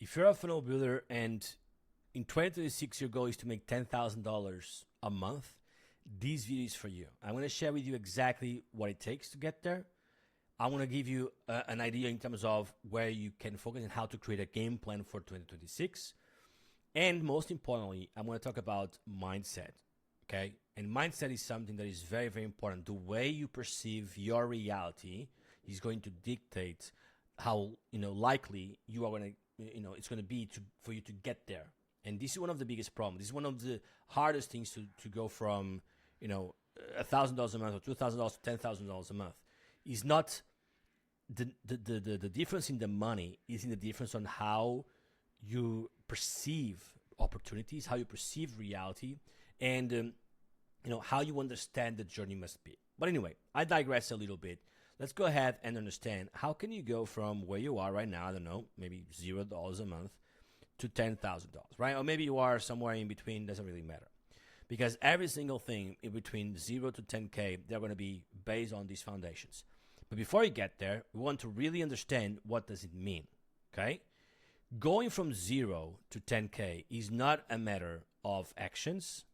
If you're a funnel builder and in 2026 your goal is to make $10,000 a month, this video is for you. I'm going to share with you exactly what it takes to get there. I want to give you an idea in terms of where you can focus and how to create a game plan for 2026. And most importantly, I'm going to talk about mindset, okay? And mindset is something that is very, very important. The way you perceive your reality is going to dictate how, likely you are going to, it's going to be for you to get there. And this is one of the biggest problems. This is one of the hardest things to go from, $1,000 a month or $2,000 to $10,000 a month. Is not the difference in the money, is in the difference on how you perceive opportunities, how you perceive reality, and how you understand the journey must be. But anyway, I digress a little bit. Let's go ahead and understand how can you go from where you are right now, I don't know, maybe $0 a month to $10,000, right? Or maybe you are somewhere in between, doesn't really matter. Because every single thing in between 0 to 10K, they're going to be based on these foundations. But before you get there, we want to really understand what does it mean, okay? Going from 0 to 10K is not a matter of actions.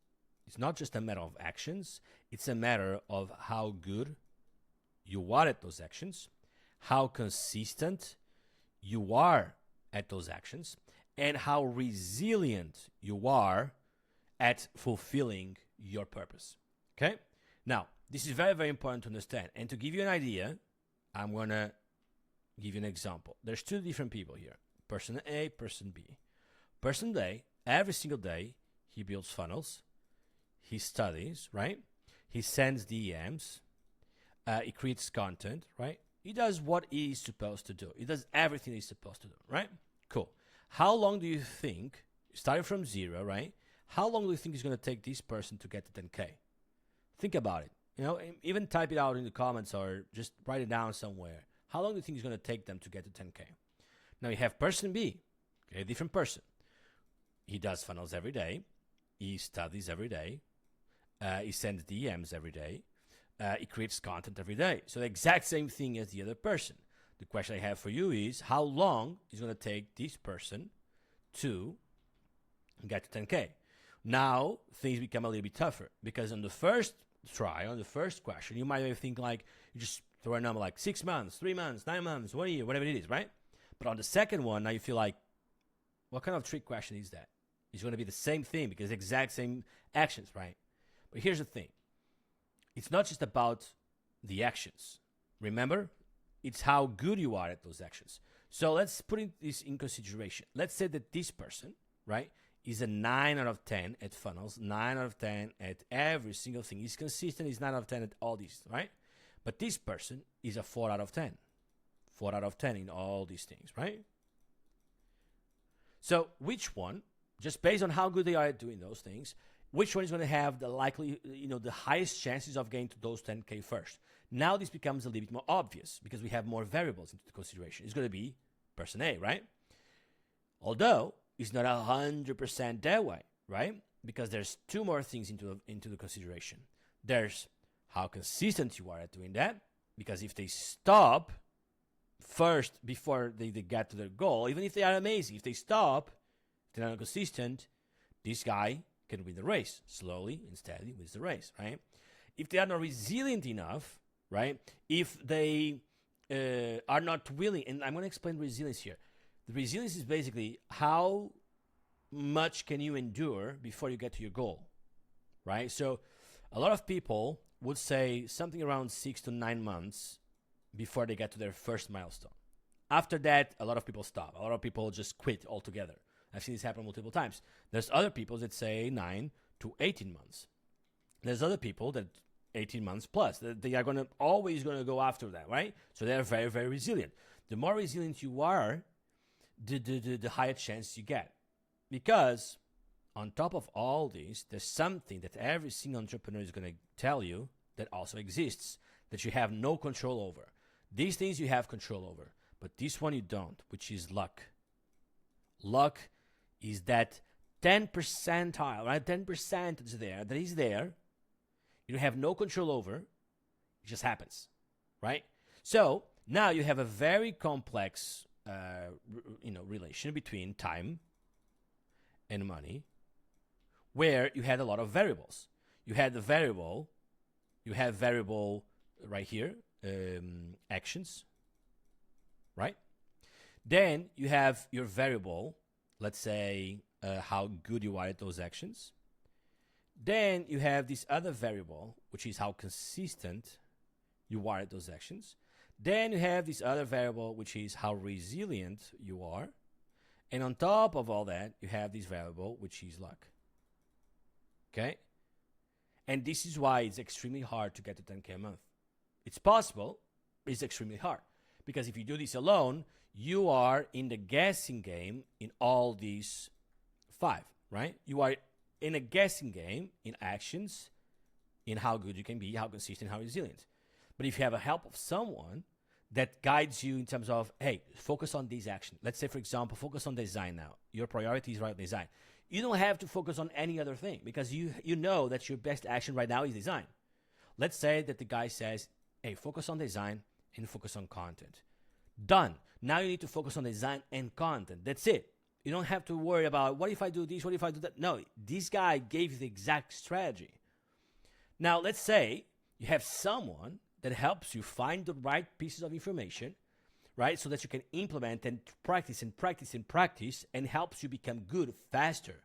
It's not just a matter of actions. It's a matter of how good you are at those actions, how consistent you are at those actions, and how resilient you are at fulfilling your purpose, okay? Now, this is very, very important to understand. And to give you an idea, I'm going to give you an example. There's two different people here, person A, person B. Person A, every single day, he builds funnels, he studies, right? He sends DMs, he creates content, right? He does what he's supposed to do. He does everything he's supposed to do, right? Cool. How long do you think, starting from 0, right? How long do you think it's going to take this person to get to 10K? Think about it. Even type it out in the comments or just write it down somewhere. How long do you think it's going to take them to get to 10K? Now you have person B, okay, a different person. He does funnels every day. He studies every day. He sends DMs every day. He creates content every day. So the exact same thing as the other person. The question I have for you is, how long is it going to take this person to get to 10K? Now, things become a little bit tougher because on the first try, on the first question, you might think like, you just throw a number like 6 months, 3 months, 9 months, 1 year, whatever it is, right? But on the second one, now you feel like, what kind of trick question is that? It's going to be the same thing because exact same actions, right? But here's the thing. It's not just about the actions. Remember? It's how good you are at those actions. So let's put this in consideration. Let's say that this person, right, is a 9 out of 10 at funnels, 9 out of 10 at every single thing. He's consistent, he's 9 out of 10 at all these, right? But this person is a 4 out of 10. 4 out of 10 in all these things, right? So which one, just based on how good they are at doing those things, which one is going to have the likely, the highest chances of getting to those 10K first? Now this becomes a little bit more obvious because we have more variables into the consideration. It's going to be person A, right? Although it's not 100% that way, right? Because there's two more things into the consideration. There's how consistent you are at doing that, because if they stop first before they get to their goal, even if they are amazing, if they stop, if they're not consistent, this guy can win the race. Slowly and steadily wins the race, right? If they are not resilient enough, right? If they are not willing, and I'm going to explain resilience here. The resilience is basically how much can you endure before you get to your goal, right? So a lot of people would say something around 6 to 9 months before they get to their first milestone. After that, a lot of people stop. A lot of people just quit altogether. I've seen this happen multiple times. There's other people that say 9 to 18 months. There's other people that 18 months plus. They are always going to go after that, right? So they're very, very resilient. The more resilient you are, the higher chance you get. Because on top of all this, there's something that every single entrepreneur is going to tell you that also exists, that you have no control over. These things you have control over, but this one you don't, which is luck. Luck is that 10 percentile, right? 10% that is there. You have no control over. It just happens, right? So now you have a very complex relation between time and money, where you had a lot of variables. You have variable right here, actions, right? Then you have your variable, let's say how good you are at those actions. Then you have this other variable, which is how consistent you are at those actions. Then you have this other variable, which is how resilient you are. And on top of all that, you have this variable, which is luck. Okay? And this is why it's extremely hard to get to 10K a month. It's possible, but it's extremely hard. Because if you do this alone, you are in the guessing game in all these 5, right? You are in a guessing game in actions, in how good you can be, how consistent, how resilient. But if you have a help of someone that guides you in terms of, hey, focus on this action. Let's say, for example, focus on design now. Your priority is right design. You don't have to focus on any other thing because you know that your best action right now is design. Let's say that the guy says, hey, focus on design and focus on content. Done. Now you need to focus on design and content. That's it. You don't have to worry about what if I do this, what if I do that. No, this guy gave you the exact strategy. Now, let's say you have someone that helps you find the right pieces of information, right? So that you can implement and practice and practice and practice and helps you become good faster,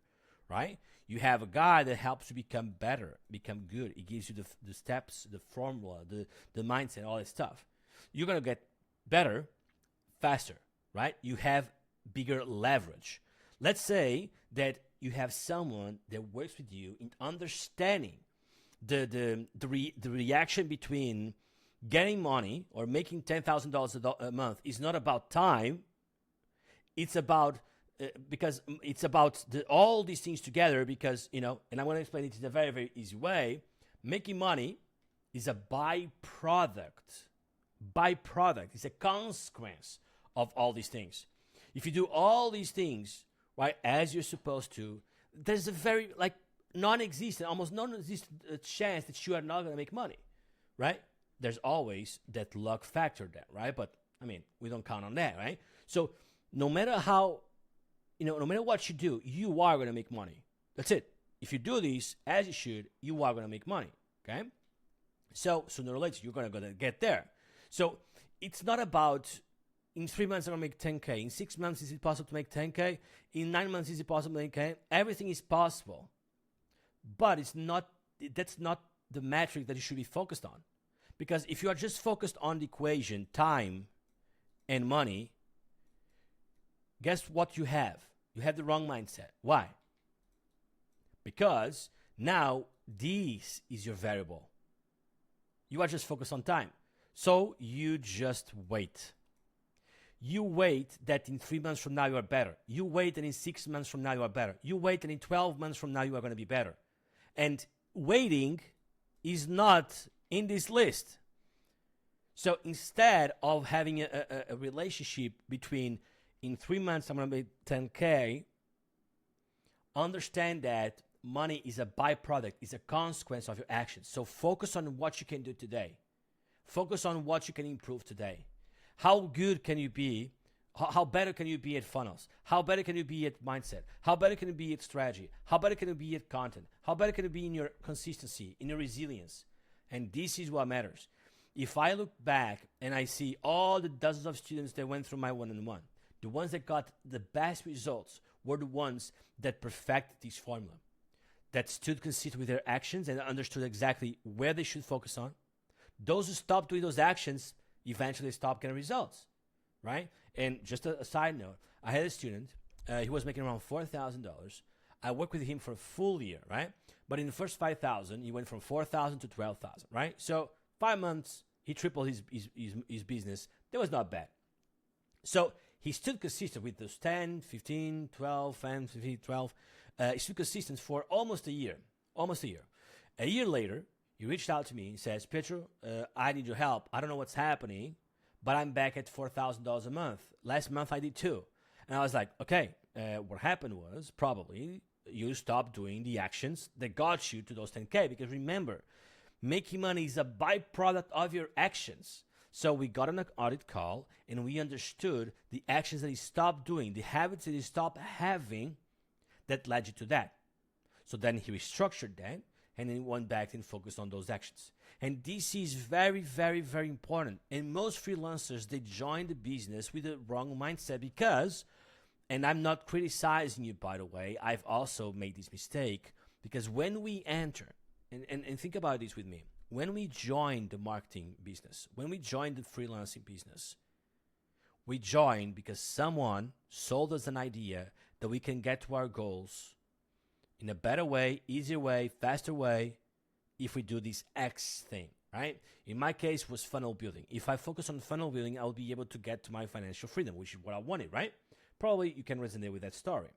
right? You have a guy that helps you become better, become good. He gives you the steps, the formula, the mindset, all that stuff. You're going to get better faster, right? You have bigger leverage. Let's say that you have someone that works with you in understanding the reaction between getting money or making $10,000 a month is not about time. It's about because it's about all these things together. Because and I'm going to explain it in a very, very easy way. Making money is a byproduct. It's a consequence of all these things. If you do all these things right as you're supposed to, there's a very non-existent, almost non-existent chance that you are not going to make money, right? There's always that luck factor there, right? But I mean, we don't count on that, right? So no matter how, no matter what you do, you are going to make money. That's it. If you do this as you should, you are going to make money, okay? So sooner or later, you're going to get there. So it's not about in 3 months I'm going to make 10K. In 6 months, is it possible to make 10K? In 9 months, is it possible to make 10K? Everything is possible. But that's not the metric that you should be focused on. Because if you are just focused on the equation, time and money, guess what you have? You have the wrong mindset. Why? Because now this is your variable. You are just focused on time. So you just wait. You wait that in 3 months from now you are better. You wait that in 6 months from now you are better. You wait that in 12 months from now you are going to be better. And waiting is not in this list. So instead of having a relationship between in 3 months I'm going to make 10K, understand that money is a byproduct, is a consequence of your actions. So focus on what you can do today. Focus on what you can improve today. How good can you be? How better can you be at funnels? How better can you be at mindset? How better can you be at strategy? How better can you be at content? How better can you be in your consistency, in your resilience? And this is what matters. If I look back and I see all the dozens of students that went through my one-on-one, the ones that got the best results were the ones that perfected this formula, that stood consistent with their actions and understood exactly where they should focus on. Those who stopped doing those actions eventually stopped getting results, right? And just a side note, I had a student, he was making around $4,000. I worked with him for a full year, right? But in the first 5,000, he went from 4,000 to 12,000, right? So 5 months, he tripled his business. That was not bad. So he stood consistent with those 10, 15, 12, 10, 15, 12. He stood consistent for almost a year. A year later, he reached out to me and says, Pedro, I need your help. I don't know what's happening, but I'm back at $4,000 a month. Last month I did too. And I was like, okay, what happened was probably you stopped doing the actions that got you to those 10K. Because remember, making money is a byproduct of your actions. So we got on an audit call and we understood the actions that he stopped doing, the habits that he stopped having that led you to that. So then he restructured that and then went back and focused on those actions. And this is very, very, very important. And most freelancers, they join the business with the wrong mindset because, and I'm not criticizing you, by the way, I've also made this mistake because when we enter, and think about this with me, when we join the marketing business, when we join the freelancing business, we join because someone sold us an idea that we can get to our goals in a better way, easier way, faster way, if we do this X thing, right? In my case, was funnel building. If I focus on funnel building, I'll be able to get to my financial freedom, which is what I wanted, right? Probably you can resonate with that story.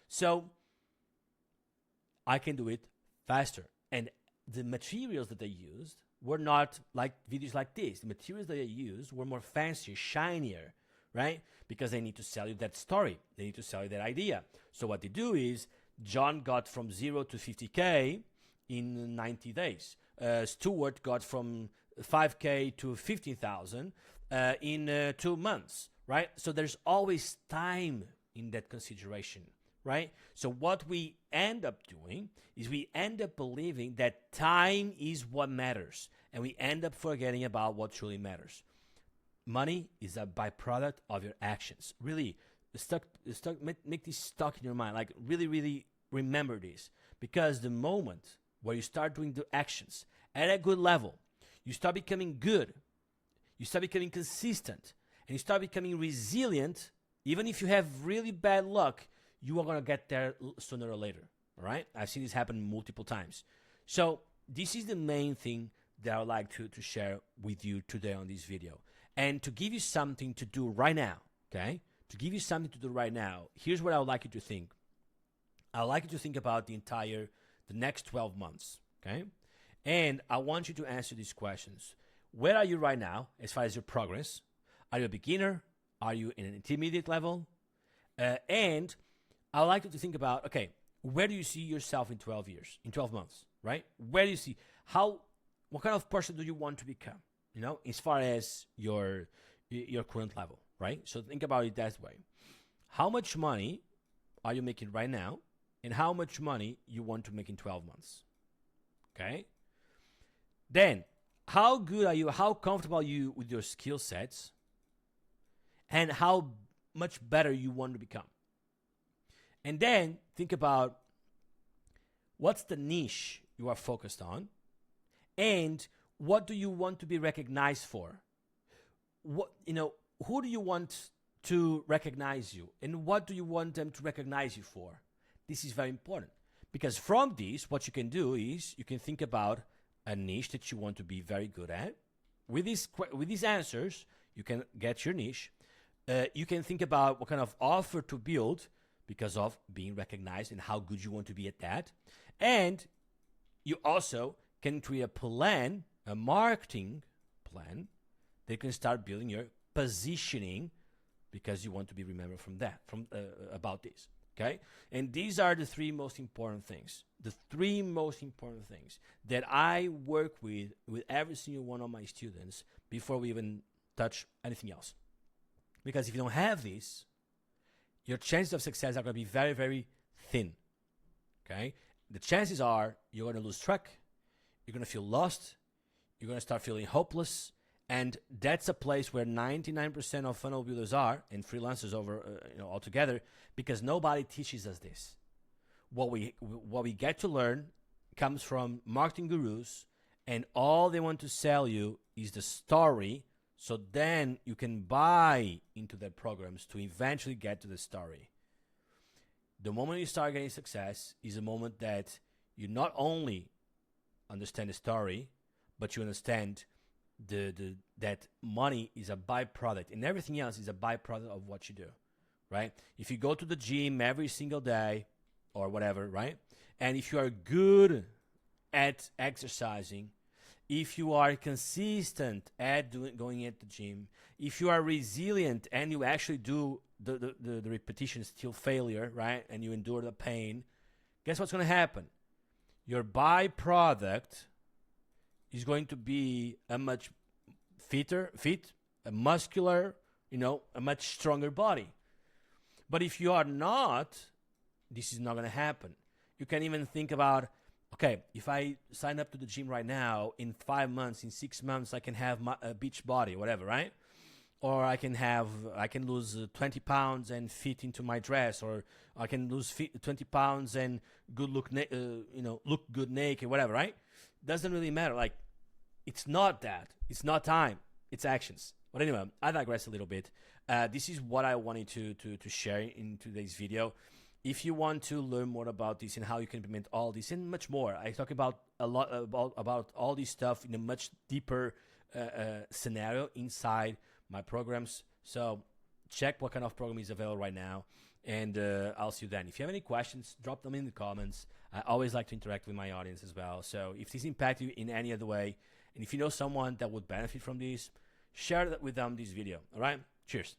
So I can do it faster. And the materials that they used were not like videos like this. The materials that they used were more fancy, shinier, right? Because they need to sell you that story. They need to sell you that idea. So what they do is John got from 0 to 50K in 90 days. Stuart got from 5K to 50,000 in 2 months, right? So there's always time in that consideration, right? So what we end up doing is we end up believing that time is what matters, and we end up forgetting about what truly matters. Money is a byproduct of your actions. Really, make this stuck in your mind. Like really, really remember this, because the moment where you start doing the actions at a good level, you start becoming good, you start becoming consistent, and you start becoming resilient. Even if you have really bad luck, you are going to get there sooner or later. All right? I've seen this happen multiple times. So this is the main thing that I would like to share with you today on this video. And to give you something to do right now, okay? To give you something to do right now, here's what I would like you to think. I would like you to think about the next 12 months, okay? And I want you to answer these questions. Where are you right now as far as your progress? Are you a beginner? Are you in an intermediate level? And I would like you to think about, okay, where do you see yourself in 12 years, in 12 months, right? Where do you see, what kind of person do you want to become, you know, as far as your current level, right? So think about it that way. How much money are you making right now? And how much money you want to make in 12 months, okay? Then, how good are you, how comfortable are you with your skill sets? And how much better you want to become? And then think about what's the niche you are focused on, and what do you want to be recognized for? What, you know, who do you want to recognize you, and what do you want them to recognize you for? This is very important, because from this, what you can do is you can think about a niche that you want to be very good at. With these answers, you can get your niche. You can think about what kind of offer to build because of being recognized and how good you want to be at that. And you also can create a plan, a marketing plan, that can start building your positioning because you want to be remembered about this. Okay? And these are the three most important things. The three most important things that I work with every single one of my students before we even touch anything else. Because if you don't have this, your chances of success are going to be very, very thin. Okay? The chances are you're going to lose track. You're going to feel lost. You're going to start feeling hopeless. And that's a place where 99% of funnel builders are, and freelancers altogether, because nobody teaches us this. What we get to learn comes from marketing gurus, and all they want to sell you is the story, so then you can buy into their programs to eventually get to the story. The moment you start getting success is the moment that you not only understand the story, but you understand that money is a byproduct, and everything else is a byproduct of what you do, right? If you go to the gym every single day or whatever, right? And if you are good at exercising, if you are consistent at going at the gym, if you are resilient and you actually do the repetitions till failure, right? And you endure the pain, guess what's going to happen? Your byproduct is going to be a much fit, a muscular, a much stronger body. But if you are not, this is not going to happen. You can even think about, okay, if I sign up to the gym right now, in 5 months, in 6 months, I can have a beach body, whatever, right? Or I can lose 20 pounds and fit into my dress, or I can lose 20 pounds and look good naked, whatever, right? Doesn't really matter. Like, it's not that. It's not time. It's actions. But anyway, I digress a little bit. This is what I wanted to share in today's video. If you want to learn more about this and how you can implement all this and much more, I talk about a lot about all this stuff in a much deeper scenario inside my programs. So check what kind of program is available right now, and I'll see you then. If you have any questions, drop them in the comments. I always like to interact with my audience as well. So if this impacted you in any other way, and if you know someone that would benefit from this, share that with them this video. All right? Cheers.